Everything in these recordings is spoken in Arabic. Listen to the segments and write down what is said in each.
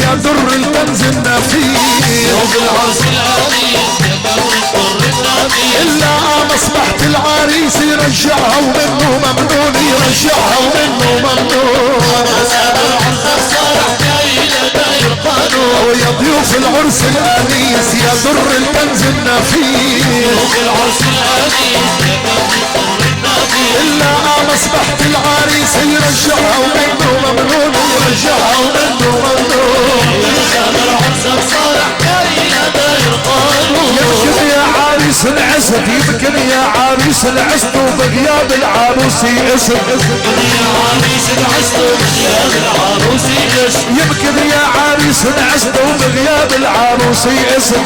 يا در الكنز النفيس يوم العرس العريس يا در النفيس إلا مصبحة العريس يرجعها ومنه ممنون يرجعها ومنه ممنون ويا ضيوف العرس الانيس يا در الكنز النفيس يوم العرس العريس يا در النفيس إلا مصبحة العريس يرجعها ومنه ممنون يرجعها ومنه ممنون يمكن يا عريس العسد يمكن يا عريس العسد وبغياب العروس اسم يا عريس العسد وبغياب العروس اسم يمكن يا عريس العسد وبغياب العروس اسم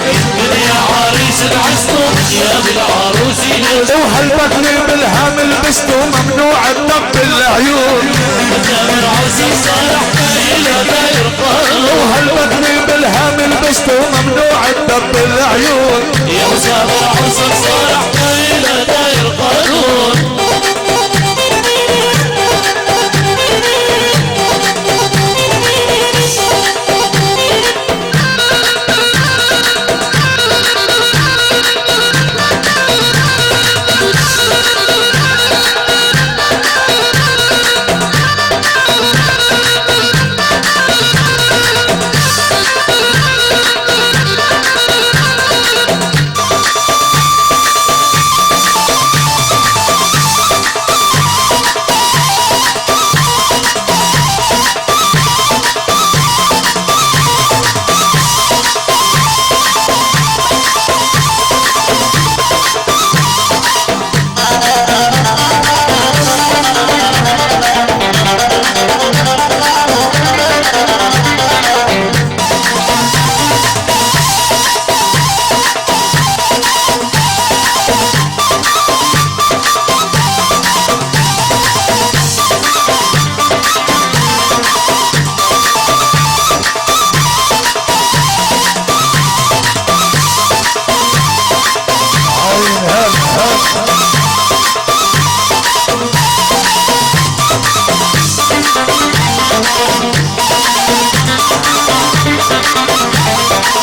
يا عريس العسد وبغياب العروس اسم وهالبدري بالهم لبسته ممنوع الطب العيون وهالبدري بالهم لبسته ممنوع الطب العيون يا مسافر عرسك صالح إلى داير قانون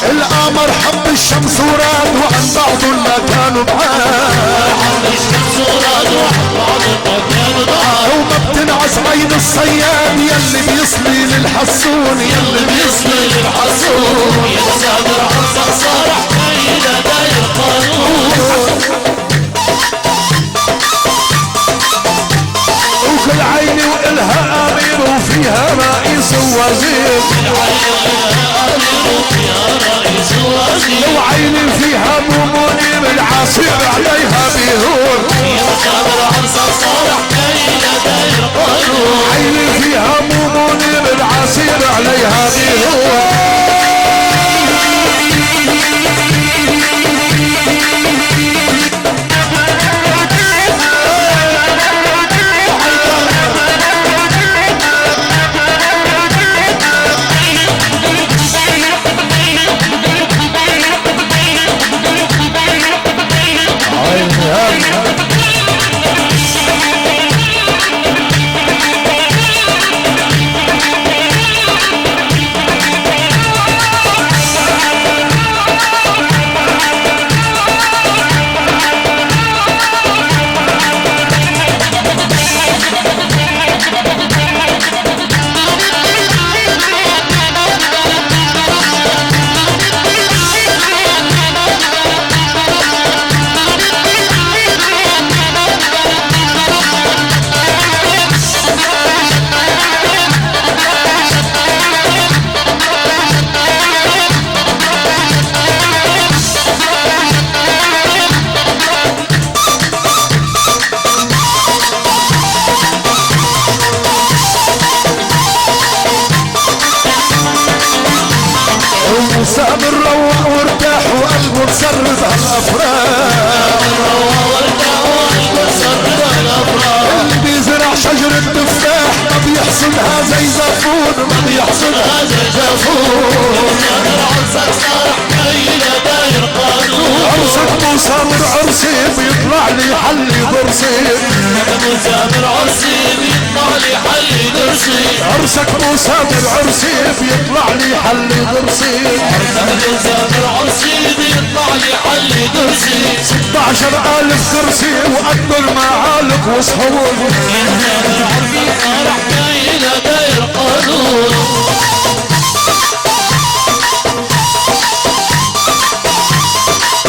القمر حب الشمس وراد وعن بعض اللي كانوا بعاد وما بتنعس عين الصياد يلي بيصلي للحسون يلي بيصلي للحسون يا مسافر عرسك صالح إلى داير قانون وكل عيني وإلها أمير وفيها رئيس ووزير لو عيني فيها مو منير العصير عليها بيهون عيني فيها مو منير العصير عليها بيهون سامر روح وارتاح وقلبه مسرد هالافراح اللي بيزرع شجرة تفاح ما بيحصدها زي زفون ما بيحصدها زي زفون عرسك مسامر عرسي بيطلع لي حلي ضرسي يطلع لي حل درسي. عرسك ابو سامر عرسي بيطلع لي حل درسي. ابو سامر عرسي بيطلع لي حل درسي. 16,000 كرسي وقدر معالق وصحون. عرسك صار حكاية داير قانون.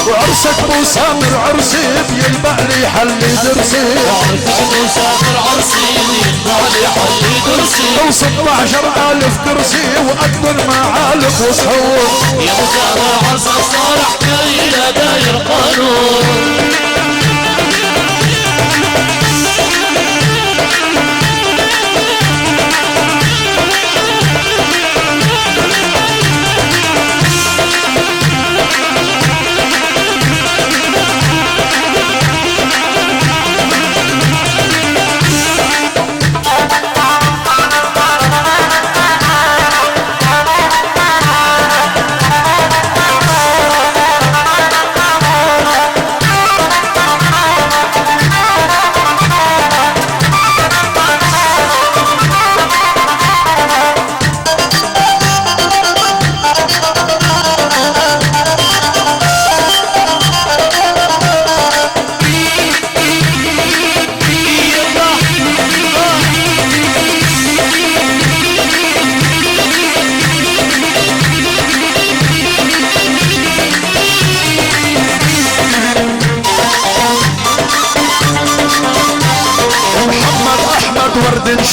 وعرسك ابو سامر عرسي بيلبع لي حل درسي. عرسك ابو سامر عرسي بيطلع لي حل درسي. و16,000 كرسي وقدر معالق وصحون. يا ابو سامر عرسك صار حكاية داير قانون.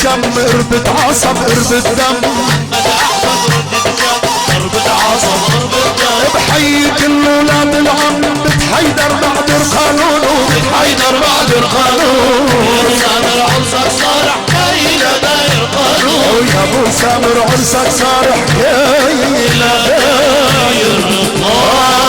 شم قربة عصب قربة دم. بحيي كل ولاد العم بتحيدر بعد القانون. بتحيدر بعد القانون. سامر عرسك صار حكاية داير قانون. يا ابو سامر عرسك صار حكاية داير قانون.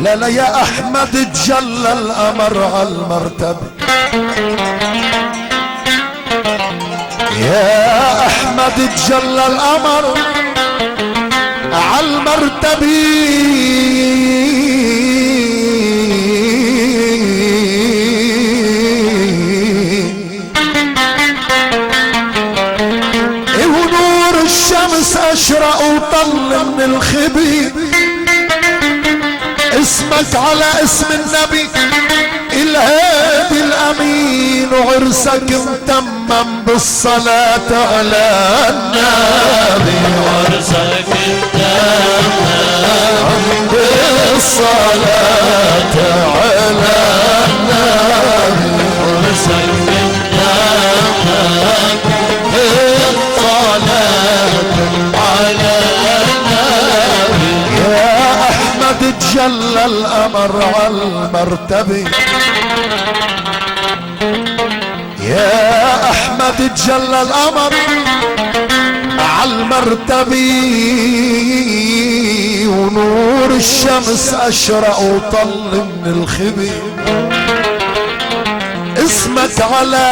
لا لا يا احمد تجلى القمر عالمرتبة. يا احمد تجلى القمر عالمرتبة. ونور الشمس اشرق وطل من الخبي. اسمك على اسم النبي الهادي الامين. وعرسك متمم بالصلاة على النبي. وعرسك متمم بالصلاة على النبي. وعرسك متمم بالصلاة على النبي. يا احمد تجلى القمر عالمرتبة. يا احمد تجلى القمر عالمرتبة. ونور الشمس اشرق وطل من الخبي. اسمك على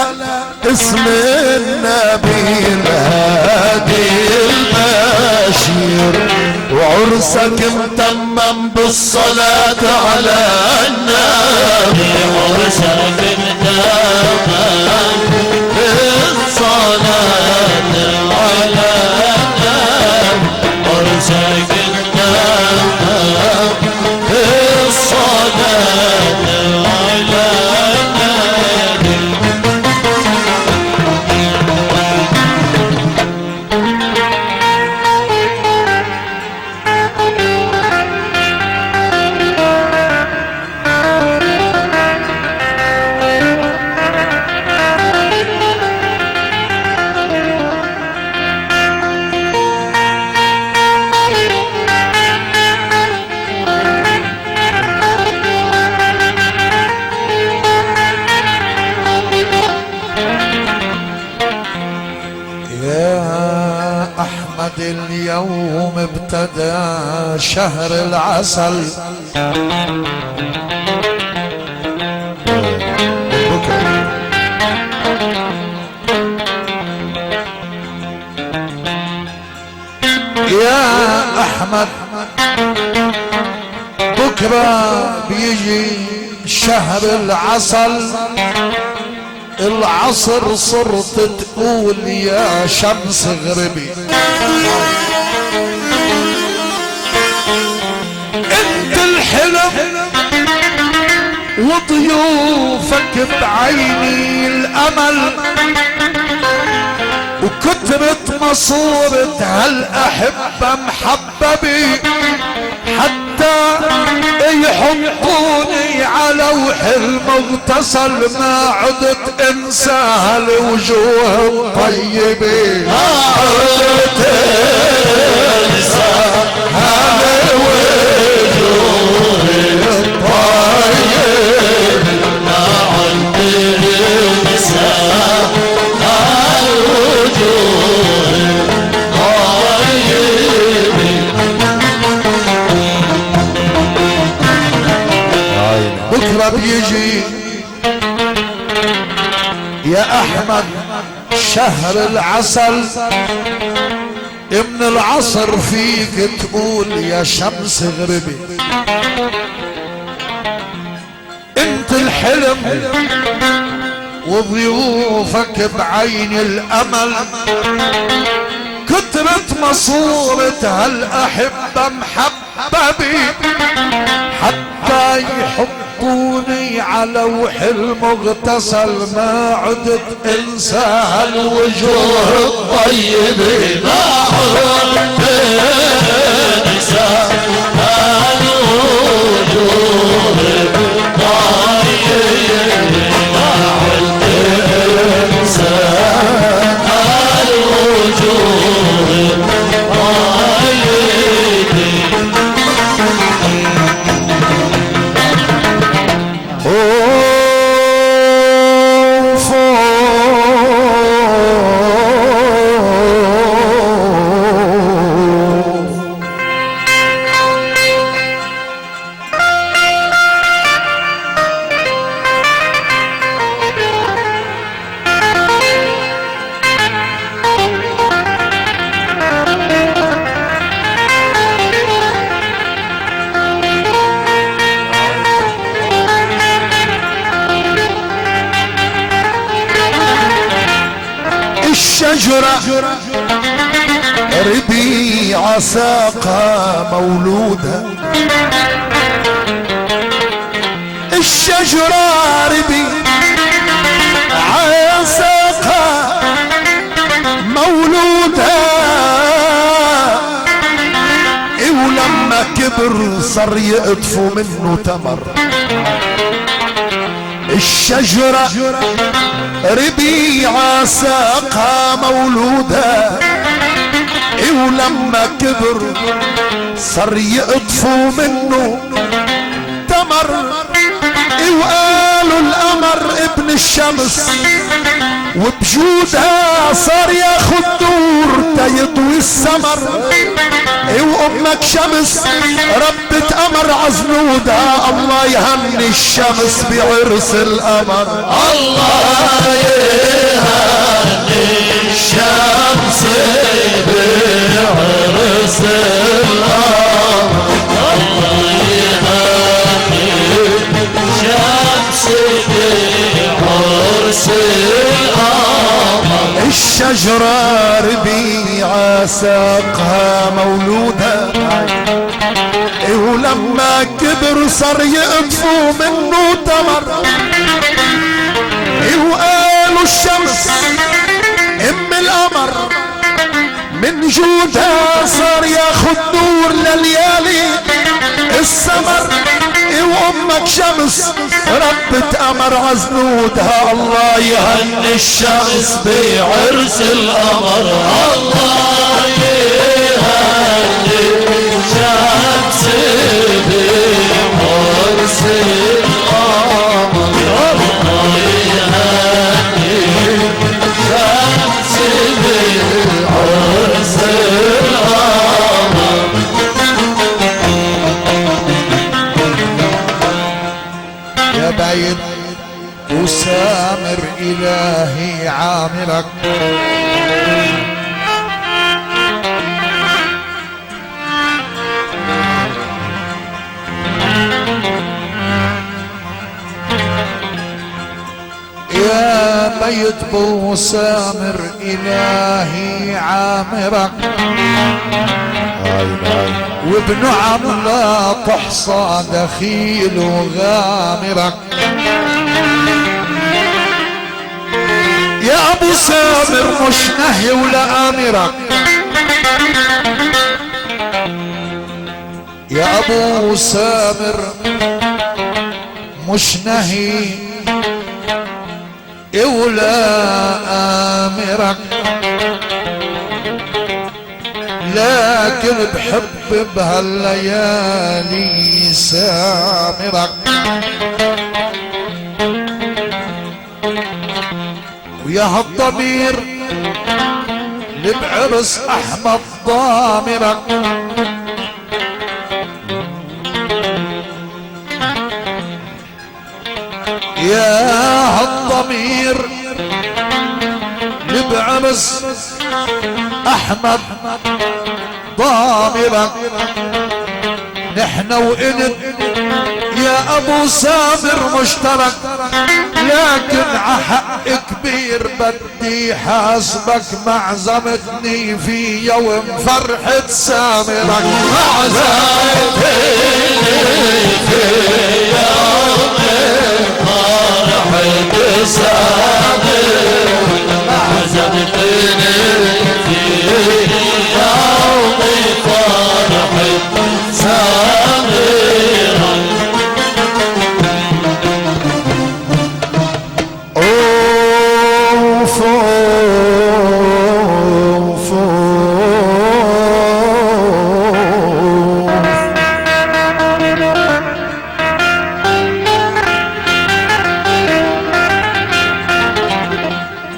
اسم النبي الهادي البشير. وعرسك متمم بالصلاة على النبي. وعرسك متمم بالصلاة على اليوم ابتدى شهر العسل. يا احمد بكرة بيجي شهر العسل، العصر صرت تقول يا شمس غربي. انت الحلم وضيوفك بعيني الامل، وكتبت مصورة هالأحبة محببي، حتى يحطوني على لوح المغتسل ما عدت انسى هالوجوه الطيبة، ما عدت انسى هالوجوه الطيبة، ما عدت انسى بكرة بيجي يا احمد شهر العسل، من العصر فيك تقول يا شمس غربي. انت الحلم وضيوفك بعين الامل، كترت مصورة هالاحبة محببي، حتى يحطوني على لوح المغتسل ما عدت انسى هالوجوه الطيبة، ما عدت انسى هالوجوه الطيبة، ما عدت انسى هالوجوه الطيبة. الشجرة ربيع ساقها مولودة، الشجرة ربيع ساقها مولودة، ولما كبر صار يقطفوا منه تمر. الشجرة ربيع ساقها مولودة، ولما كبر صار يقطفوا منه تمر، وقالوا القمر ابن الشمس وبجودها صار ياخد نور تيضوي السمر، وامك شمس ربة قمر عزنودها، الله يهني الشمس بعرس القمر، الله يهني الشمس بعرس القمر، الله يهني الشمس بعرس القمر. الشجرة ربيع ساقها مولودة، ولما كبر صار يقطفوا منه تمر، وقالوا الشمس ام القمر من جودها صار ياخد نور لليالي السمر، وامك شمس ربة قمر عزنودها، الله يهني الشمس بعرس القمر، الله يهني الشمس بعرس القمر، الله يهني الشمس بعرس القمر. يا بيت وسامر إلهي عامرك يا بيت بو سامر إلهي عامرك وابن عم لا تحصى دخيل وغامرك يا ابو سامر مش نهي ولا امرك يا ابو سامر مش نهي ولا امرك لكن بحب بهالليالي سامرك ويا هالضمير اللي بعرس احمد ضامرك يا هالضمير اللي بعرس احمد ضامرك نحن وانت يا ابو سامر مشترك لكن عحق كبير بدي حاسبك معزمتني في يوم فرحة سامرك معزمتني في يوم فرحة سامرك معزمتني في يوم فرحة سامرك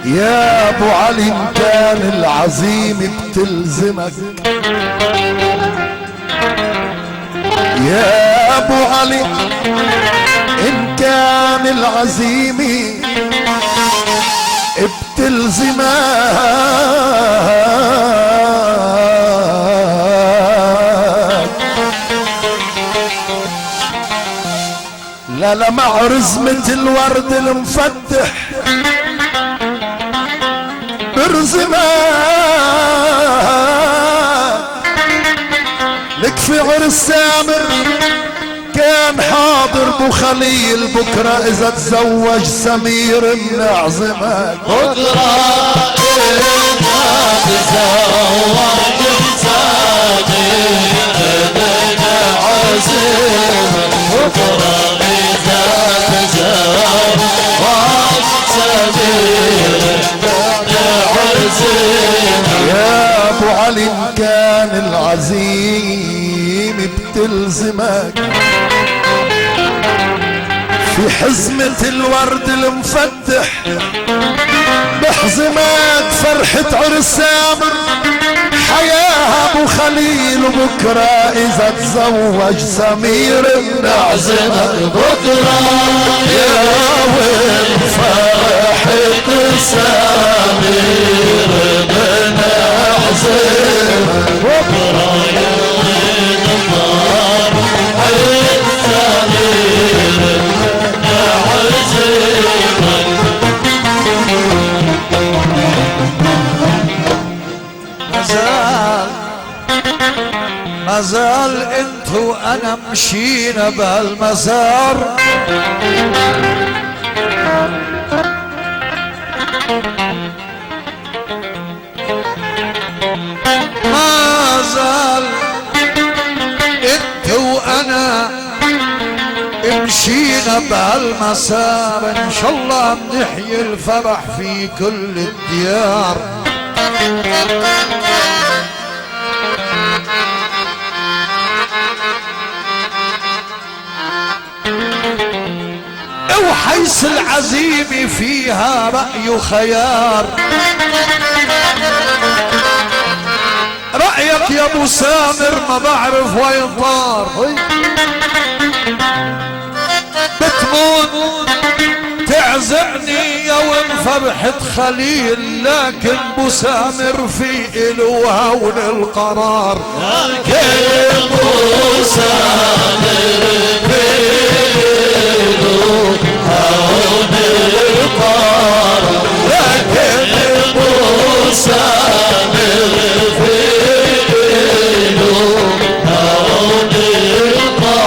يا ابو علي ان كان العزيم بتلزمك يا ابو علي ان كان العزيم بتلزمك لا لا مع رزمة الورد المفتح برزمك لك في عرس سامر كان حاضر بو خليل بكرة اذا تزوج سمير بنعزمك بكرة اذا تزوج سمير بنعزمك بكرة اذا تزوج سمير يا ابو علي ان كان العزيم بتلزمك في حزمة الورد المفتح بحزمك فرحة عرس سامر حياها ابو خليل وبكرة اذا تزوج سمير بنعزمك بكرة يا وين فرحة سمير بنعزمك بكرة يا وين فرحة سمير بنعزمك ما زال انت وانا مشينا بهالمسار ما زال انت وانا مشينا بهالمسار ان شاء الله بنحيي الفرح في كل الديار وحيث العزيمة فيها رأي خيار رأيك يا ابو سامر ما بعرف وين طار بتمون تعزمني يوم فرحة خليل، لكن بسامر في إلو هون القرار. لكن بسامر في إلو هون القرار. لكن بسامر في إلو هون القرار.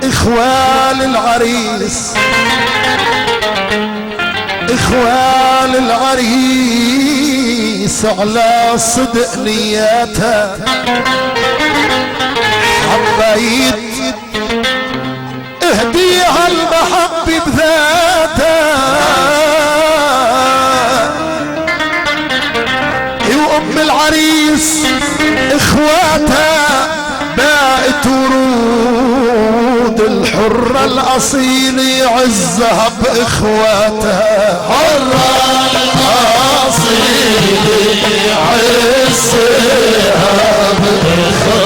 إخوال العريس، إخوال العريس على صدق نياتها، حبيت اهديها المحبة بذاتها. وأم العريس إخواتها باقت ورود، الحرة الأصيلة يعزها بإخواتها. حرة الأصيلة يعزها بإخواتها.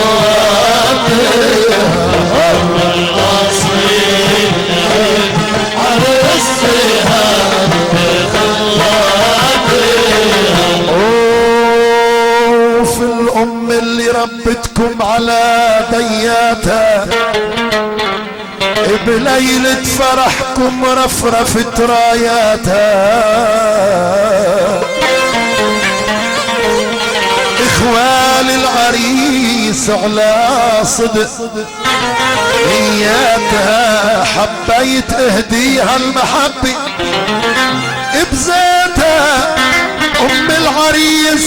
حرة الأصيلة يعزها بإخواتها. في الأم اللي ربتكم على دياتها، بليلة فرحكم رفرفت راياتها. إخوال العريس على صدق نياتها، حبيت اهديها المحبة بذاتها. أم العريس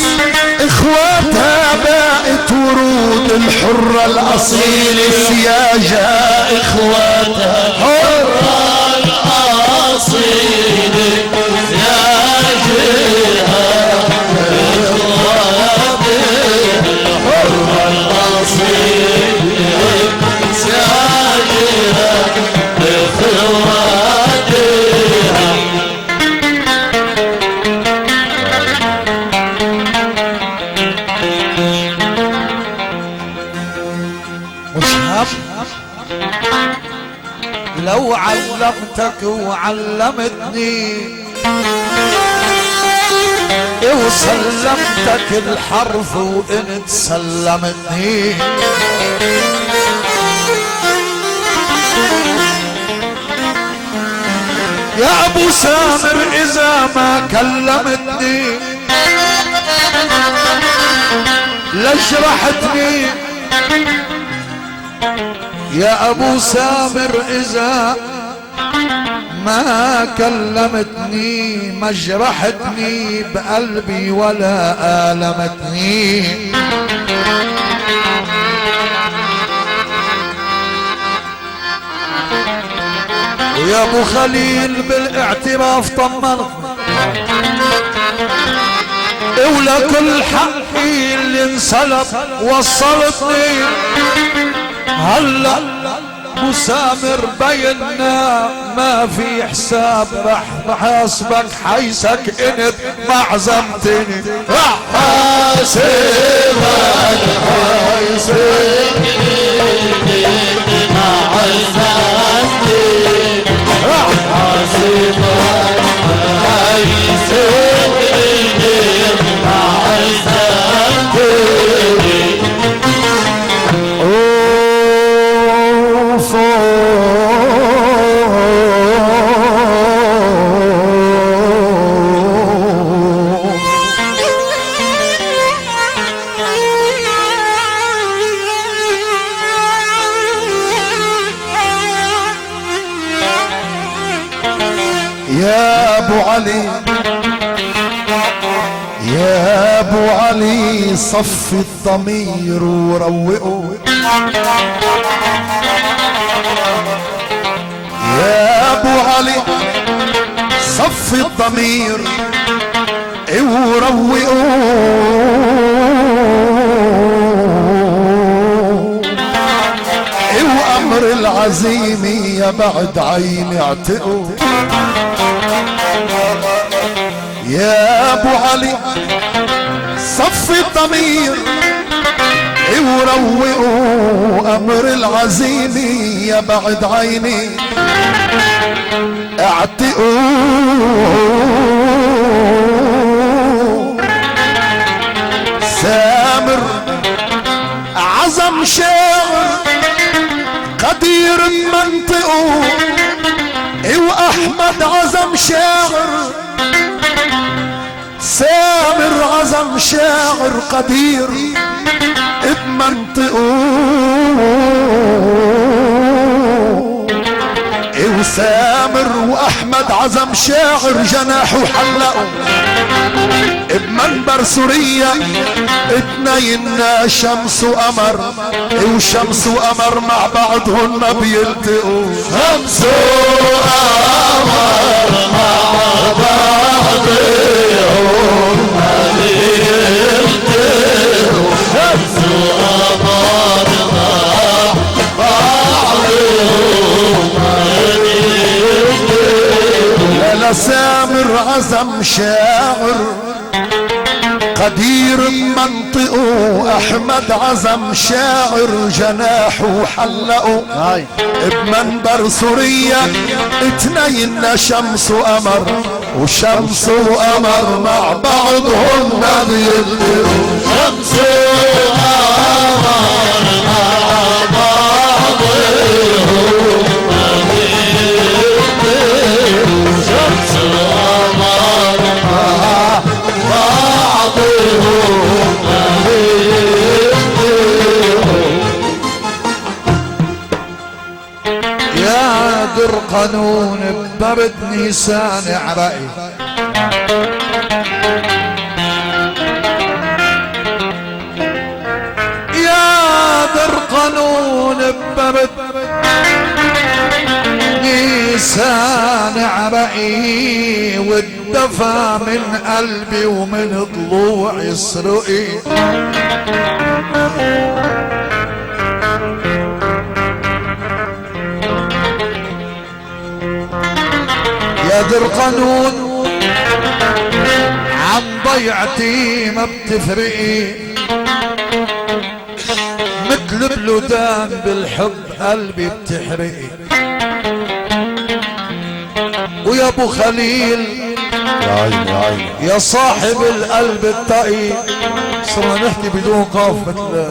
إخواتها باقت ورود، الحرة الأصيلة سياجها إخواتها. حرة الأصيلة سياجها إخواتها. حرة الأصيلة سياجها إخواتها. لو علمتك وعلمتني وسلمتك الحرف وانت سلمتني، يا ابو سامر اذا ما كلمتني لجرحتني. يا ابو سامر اذا ما كلمتني ما جرحتني بقلبي ولا آلمتني. ويا ابو خليل بالاعتراف طمنت، ولا كل حقي اللي انسلب وصلتني. هلا ابو سامر بينا ما في حساب، رح حاسبك حيثك انت ما عزمتني. رح حاسبك حيثك انت ما عزمتني. رح حاسبك حيثك انت ما عزمتني. يا ابو علي يا ابو علي صف الضمير وروقه يا ابو علي صف الضمير وروقوا وامر العزيم يا بعد عيني اعتقوا يا ابو علي صف الضمير وروقوا امر العزيم يا بعد عيني اعتقوا سامر عزم شاعر قدير منطقه واحمد عزم شاعر سامر عزم شاعر قدير بمنطقه وسامر واحمد عزم شاعر جناحه حلقه بمنبر سوريا اتنين شمس وقمر وشمس وقمر مع بعضهم ما بيلتقوا شمس وقمر مع بعضهم ما بيلتقوا شمس وقمر مع بعضهم ما بيلتقوا لا سامر عزم شاعر قدير منطقه احمد عزم شاعر جناحه حلقه بمنبر سوريا اتنين شمس وقمر وشمس وقمر مع بعضهم ما بيلتقوا شمس وقمر مع بعضهم ما بيلتقوا شمس وقمر مع بعضهم ما بيلتقوا يا در قانون ببرد نيسان عرقي يا در قانون ببرد نيسان عرقي والدفى من قلبي ومن ضلوعي سرقي يا در قانون عن ضيعتي ما بتفرقي مثل بلودان بالحب قلبي بتحرقي ويا ابو خليل يا عيني يا عيني يا صاحب القلب التقي صرنا نحكي بدون قاف مثل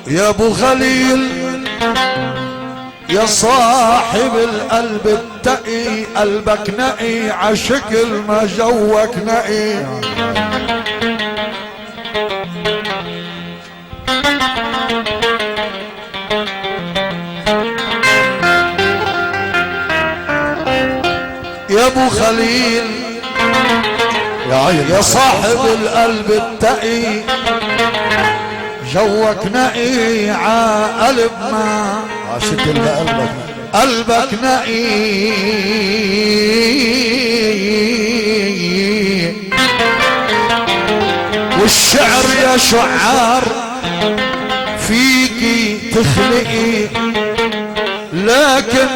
يا ابو خليل يا صاحب القلب التقي قلبك نقي عشكل ما جوك نقي يا ابو خليل يا عيني يا صاحب القلب التقي جوك نقي عقلب ما عاشق اللي قلبك نقي والشعر يا شعار فيكي تخلقي لكن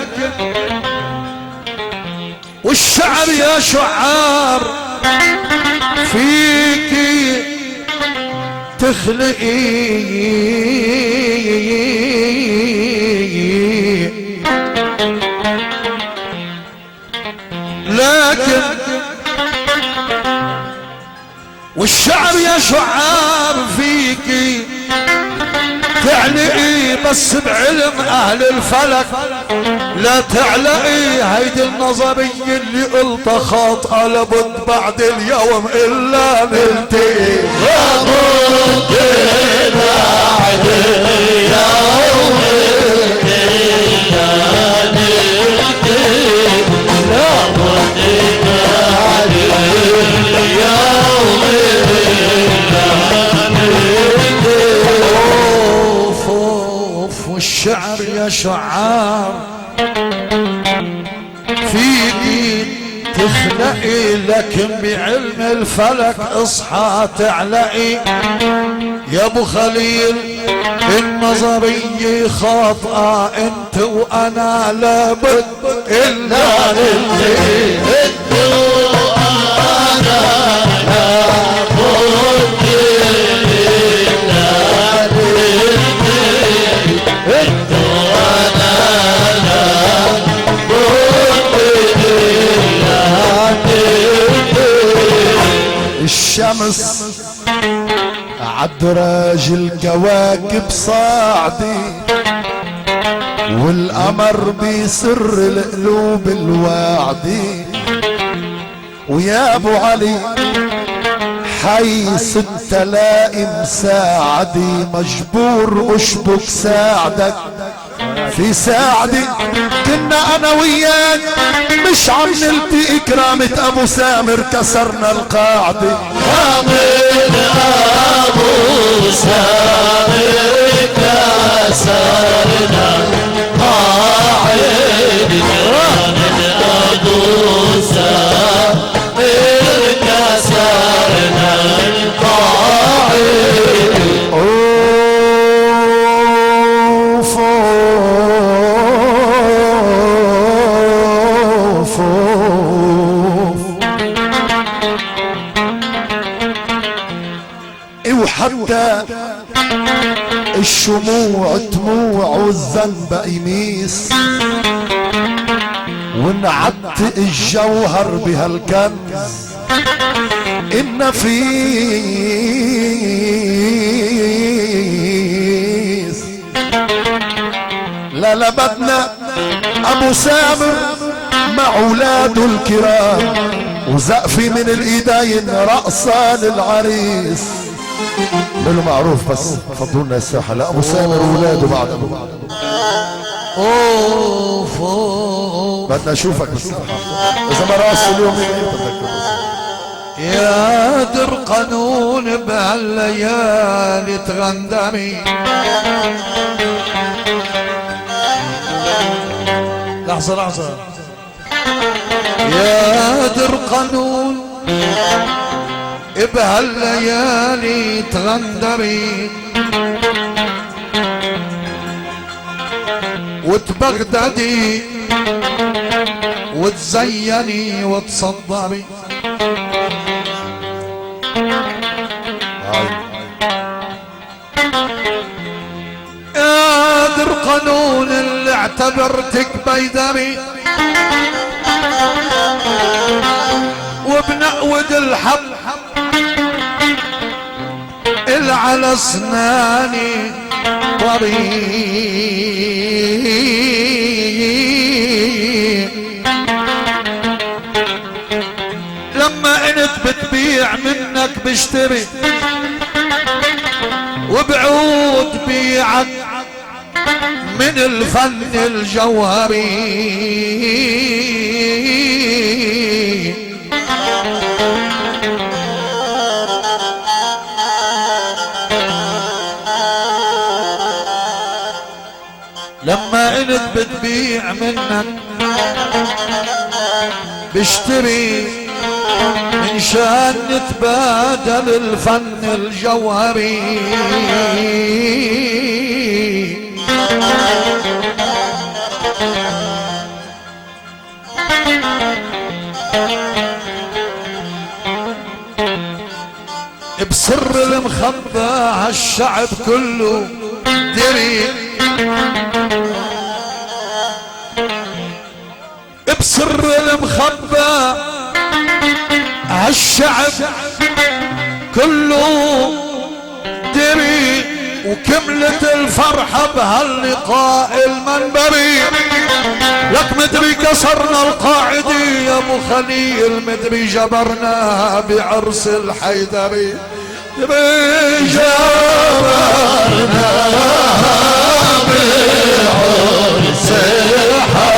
والشعر يا شعار فيكي تخلقي لكن والشعر يا شعار فيكي تعلقي بس بعلم اهل الفلك لا تعلقي هيدي النظرية اللي قلتها خاطئة لابد بعد اليوم الا نلتقي لابد بعد اليوم الا نلتقي شعار في دين تخلقي، لكن بعلم الفلك اصحى تعلقي يا ابو خليل. النظرية خاطئة انت وانا لابد الا للي انت وانا لابد الا للي انت وانا لابد الا للي. الشمس عدراج الكواكب صاعدي، والقمر بسر القلوب الواعدي. ويا ابو علي حيث انت لائم ساعدي، مجبور اشبك ساعدك في ساعدي. كنا انا وياك مش عم نلتقي كرامة ابو سامر، كسرنا القاعدة. كامل ابو سامر كسرنا القاعدة. كامل ابو سامر كسرنا القاعدة. وحتى الشموع دموع والذنب قميص، ونعت الجوهر بهالكنز. إن فيس لا بدنا ابو سامر مع اولاده الكرام، وزقفي من الايدين رقصة للعريس. له معروف بس فضلوا لنا الساحه. لا ابو سامر واولاده بعد اوف بدنا نشوفك بس اذا ما راس اليوم يا در قانون بهالليالي تغندمي. لحظة يا در قانون بهالليالي تغندمي، وتبغددي وتزيني وتصدري. قادر قانون اللي اعتبرتك بيدمي، وبنقود الحب اللي على اسناني طريق. لما انت بتبيع منك بشتري، وبعود بيعك من الفن الجوهري. لما انت بتبيع منك بشتري، من شان نتبادل الفن الجوهري. بسر المخبى هالشعب كله دري، بسر المخبى هالشعب كله دري. وكملت الفرحة بهاللقاء المنبري. لك مدري كسرنا القاعدة يا ابو خليل، مدري جبرنا بعرس الحيدري. مدري جبرنا بعرس الحيدري.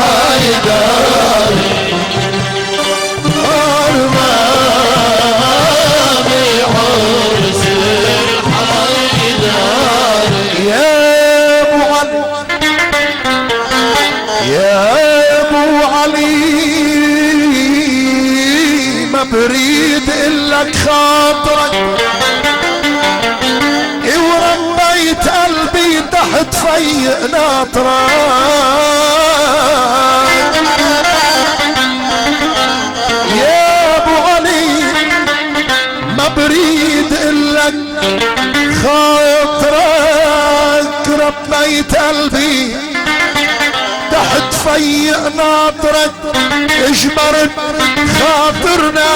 بريد إلك خاطرك وربيت قلبي تحت في ناطرك يا ابو علي ما بريد إلك خاطرك ربيت قلبي تحت في ناطرك اجبرت خاطرنا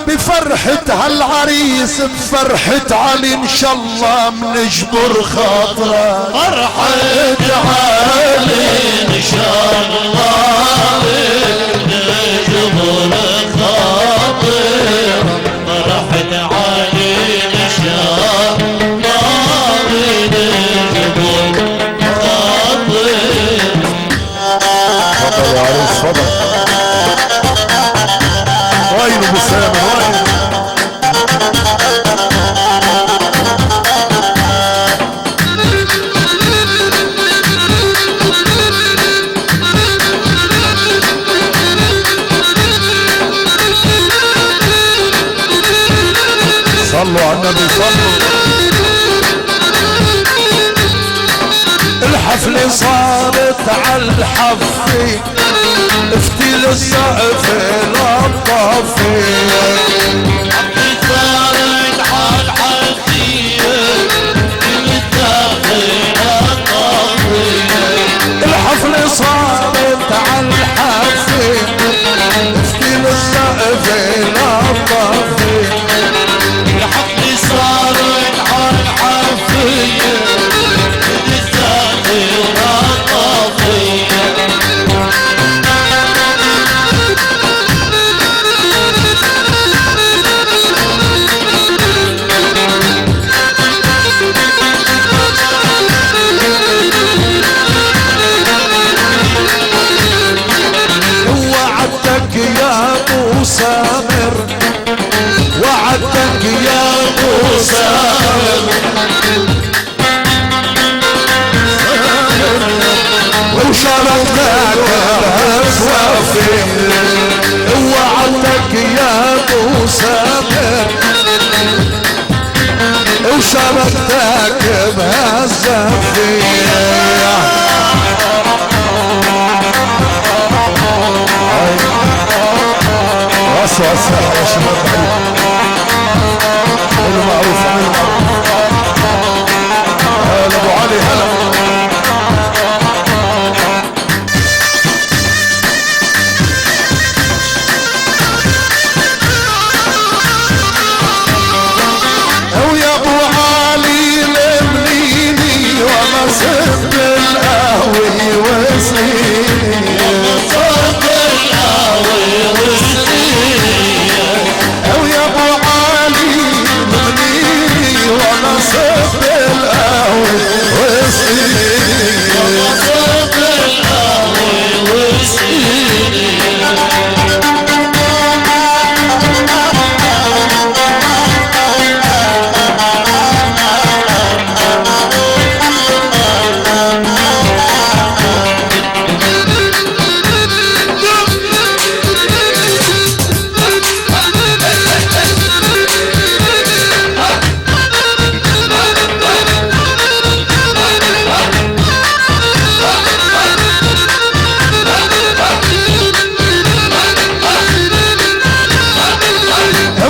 بفرحة هالعريس بفرحة علي ان شاء الله منجبر خاطرك فرحة علي ان شاء الله منجبر خاطرك فرحة علي ان شاء الله منجبر خاطرك. تفضل يا عريس تفضل. وينه بالسلامة وينه. صلوا على النبي صلوا. الحفلة صارت على الحفة افتي السقف للطافي صارت على الحفية الحفلة صارت على الحفة افتي السقف للطافي الحفلة صارت على الحفية وعدتك يا ابو سامر وعدتك يا ابو سامر وشرفتك بهالصافي وعدتك يا ابو سامر وشرفتك بهالزفية واسع الساحة يا شباب قولوا معروف قولوا معروف. هلا ابو علي هلا. ويا ابو علي لمنيني وما سب القهوة وسنيني ويا ابو علي لمنيني وما سب القهوة وسنيني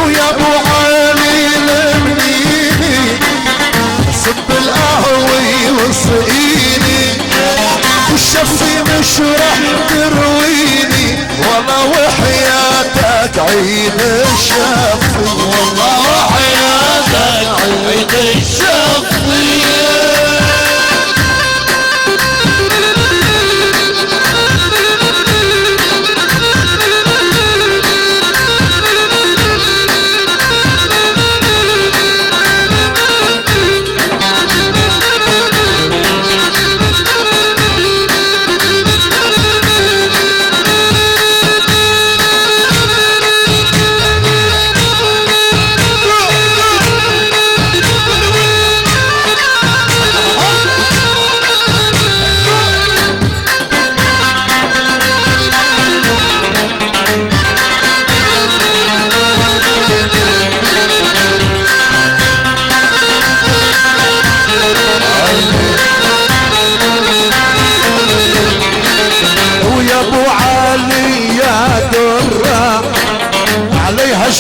ويا ابو علي لمنيني صب القهوة وسقيني والشفي مش رح ترويني والله وحياتك عيد الشفي والله وحياتك عيد الشفية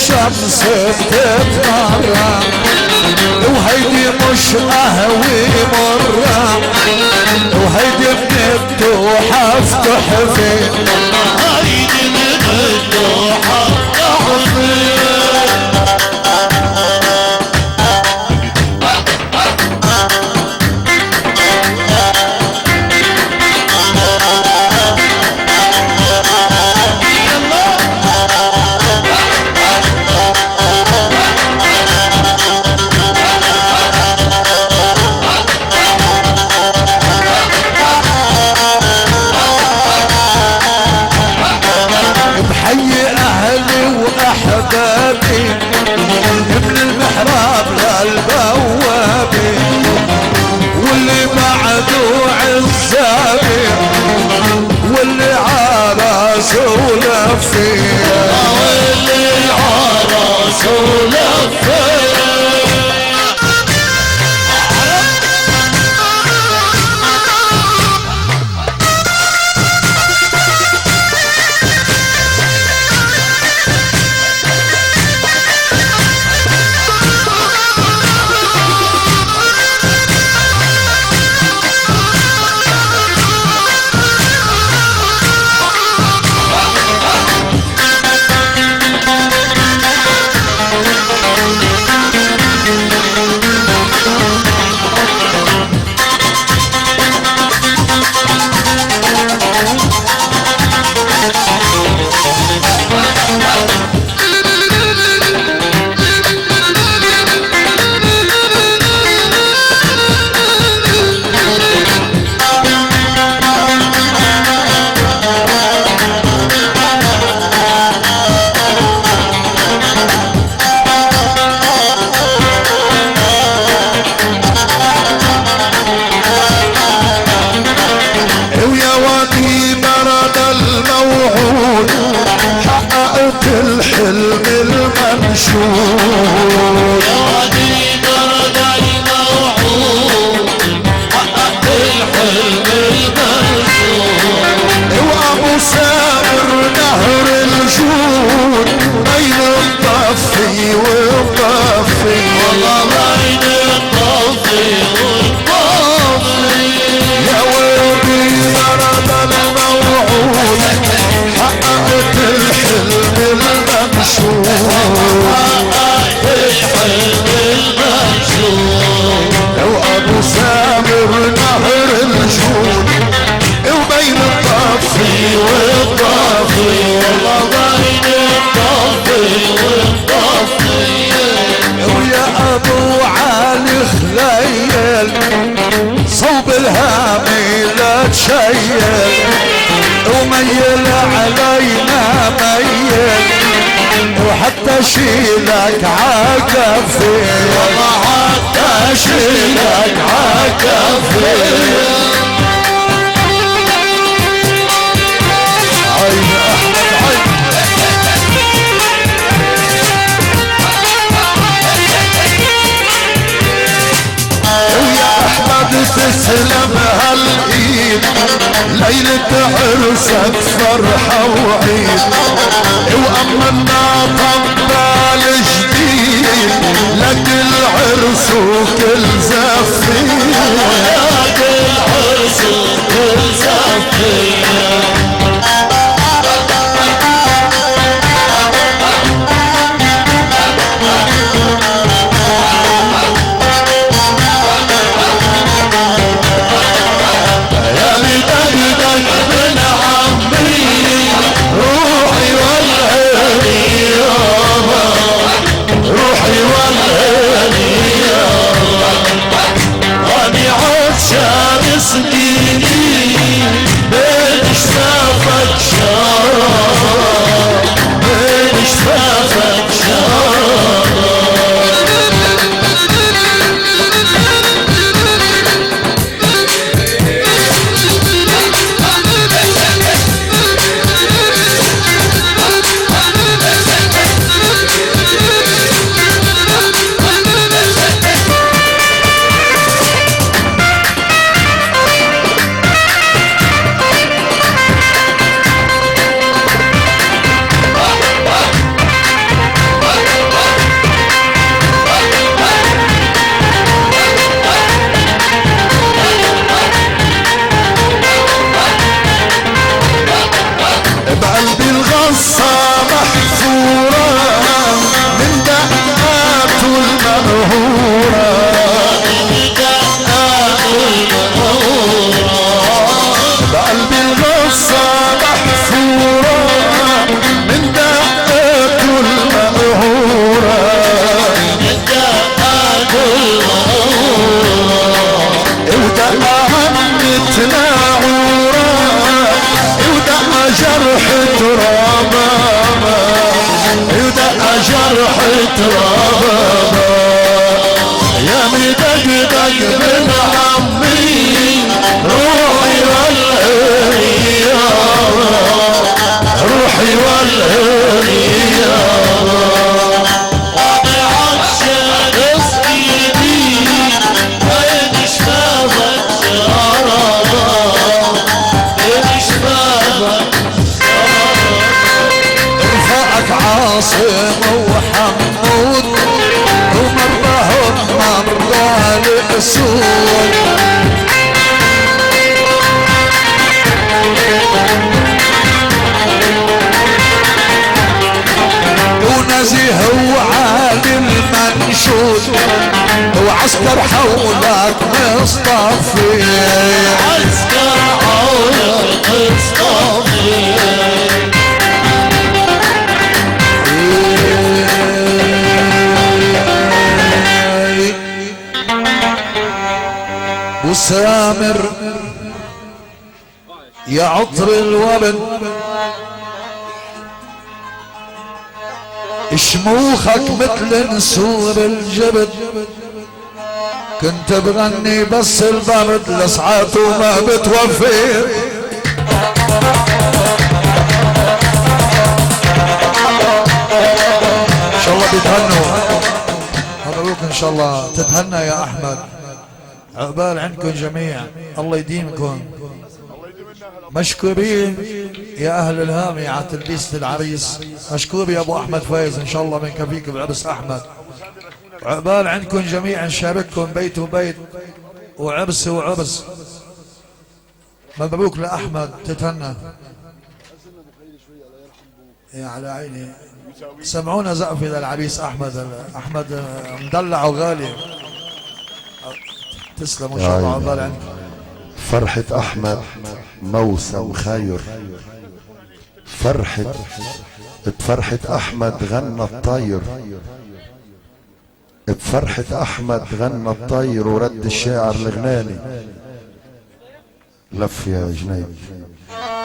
الشمس بتتمرة وهيدي مش قهوي مرة وهيدي من الدوحة افتحفي هيدي من الدوحة افتحفي بحيي اهلي واحبابي من المحراب للبوابي واللي بعده عزابي واللي عراس ولفي واللي عراس ولفي ويا وادي برد الموعود حققت الحلم المنشود يا وادي برد الموعود حققت الحلم المنشود وابو سامر نهر الجود بين الطفي والطفي والله بين الطفي والطفي يا وادي برد الموعود حققت الحلم المنشود حققت الحلم المنشود وابو سامر نهر الجود وبين الطفي والطفي والله بين الطفي والطفي ويا ابو علي خليل صوب الهامي لا تشيل وميل علينا ميل وحتى شيلك عكفي والله حتى شيلك عكفي عين احمد عين ويا احمد تسلم هالايد ليلة عرسك فرحة وعيد وامنا طبال جديد لك العرس وكل زفير لك العرس وكل زفير يا بدك من عمي فرحة ربابة يا مدقدق بن عمي روحي والهريارة روحي والهريارة وانا عطشان اسقيني وين شبابك شرابة وين شبابك رفاعك عاصم وحمود ومرهم مرة الأسود ونزيه وعالي المنشود وعسكر حولك مصطفي عسكر حولك مصطفي وسامر يا عطر الوبن شموخك مثل نسور الجبل كنت بغني بس البرد لسعات وما بتوفي ان شاء الله بيتهنوا مبروك ان شاء الله تتهنى يا احمد عقبال عندكم جميع الله يديمكم مشكورين يا اهل الهامي على تلبيسة العريس مشكور يا ابو احمد فايز ان شاء الله من كفيك بعرس احمد عقبال عندكم جميعا نشارككم بيت وبيت وعرس وعرس مبروك لاحمد تتهنى يا على عيني سمعونا زقفي للعريس احمد احمد مدلع وغالي تسلم ان شاء الله عقبال عندكم فرحة احمد موسم خير بفرحة احمد غنى الطير بفرحة احمد غنى الطير ورد الشاعر الغناني لف يا جنيد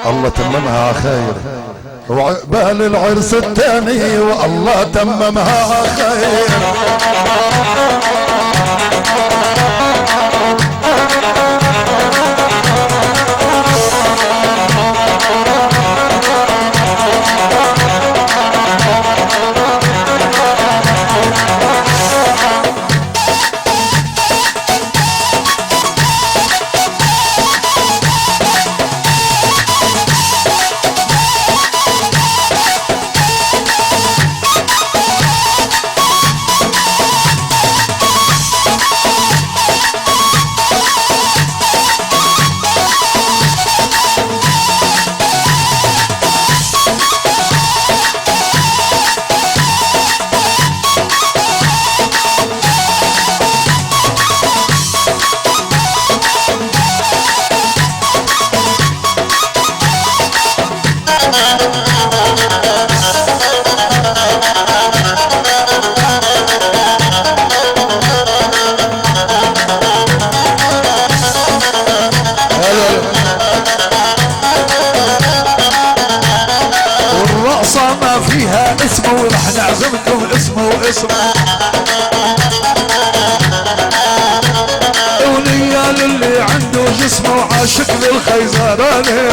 الله تممها على خير وعقبال العرس الثاني والله تممها على خير اسمه ورح نعزمكم اسمه واسمه وليا للي عنده جسمه وعاشق للخيزراني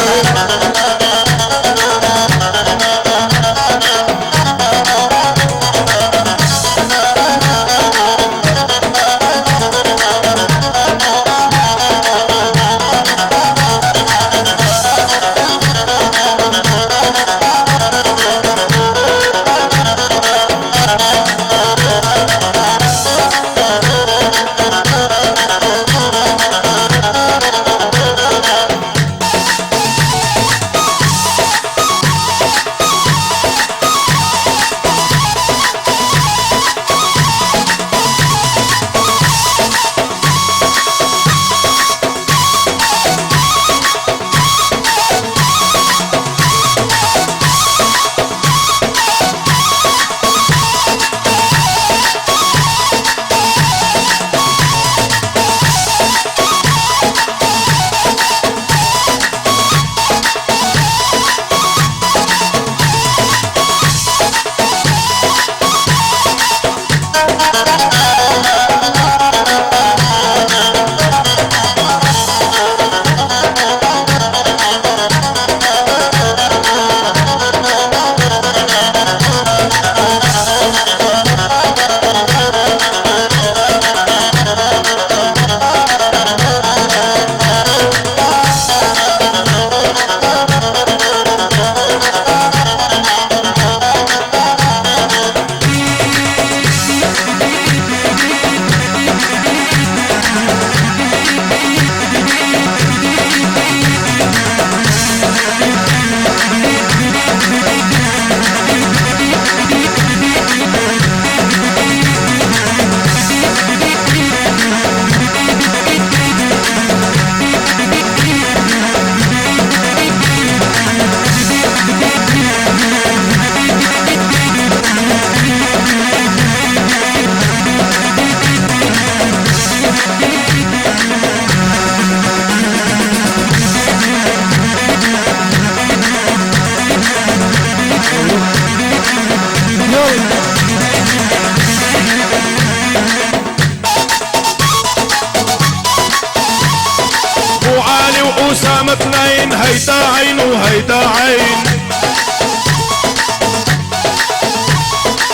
هيدا عين وهيدا عين،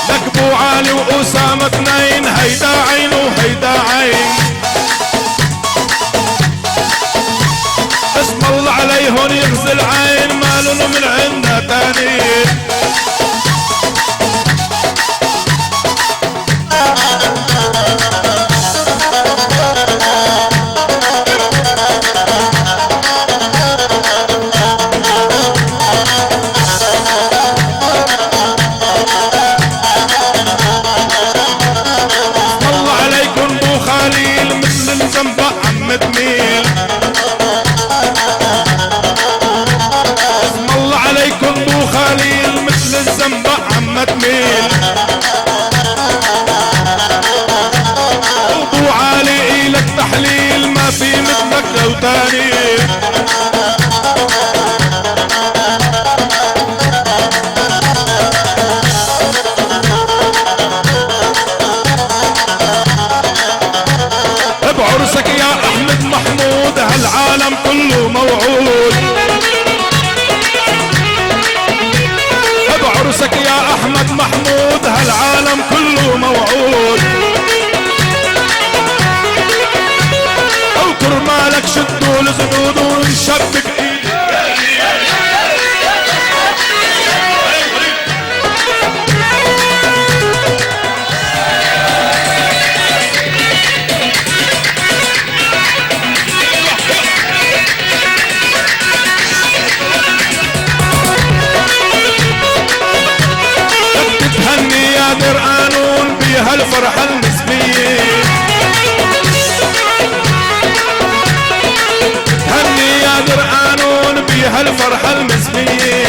لك ابو علي واسامة اثنين، هيدا عين وهيدا عين، اسم الله عليهن يغزي العين، مالن من عنا تاني. ابو علي لك تحليل ما في مثلك لو تاني. بعرسك يا احمد محمود هالعالم كله موعود، بعرسك يا احمد محمود هالعالم كله موعود، او كرمالك شدوا الزنود ونشبك ايدي. هالفرحة النسبية هني يا درقانون بهالفرحة المسمية،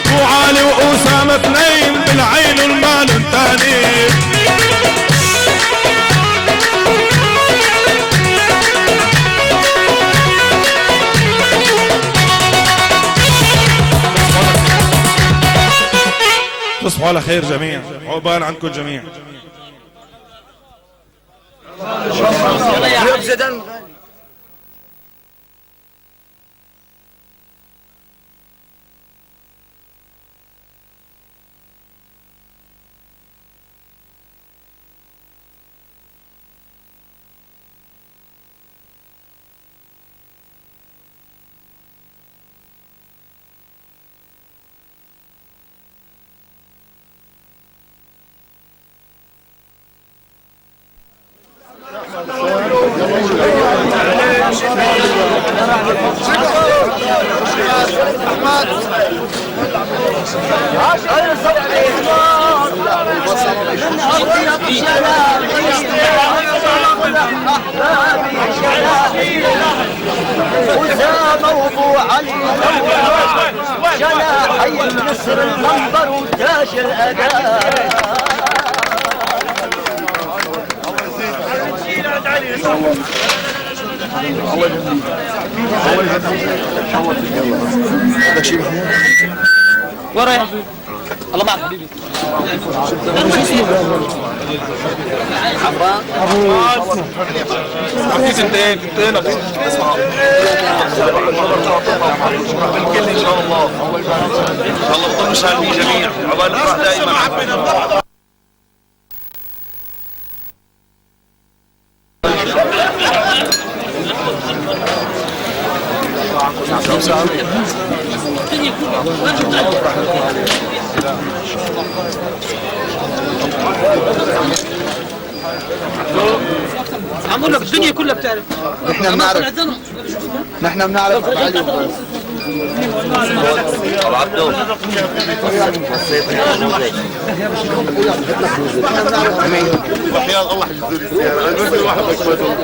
ابو علي واسامة اثنين بالعين والمال الثاني. تصبحوا على خير جميعا، عقبال عنكم جميعا. موضوع جناحي النسر المنظر وتاج الأداء. ورا يا الله معك حبيبي. تنتين اسمع بالكل ان شاء الله. الله تضل سالمين جميعا، عقبال الفرح دائما. عم بقول لك الدنيا كلها بتعرف. نحن بنعرف علي بس. ابو عبدو وحياة الله حجزوا لي السيارة، انا بنزل واحد بكبته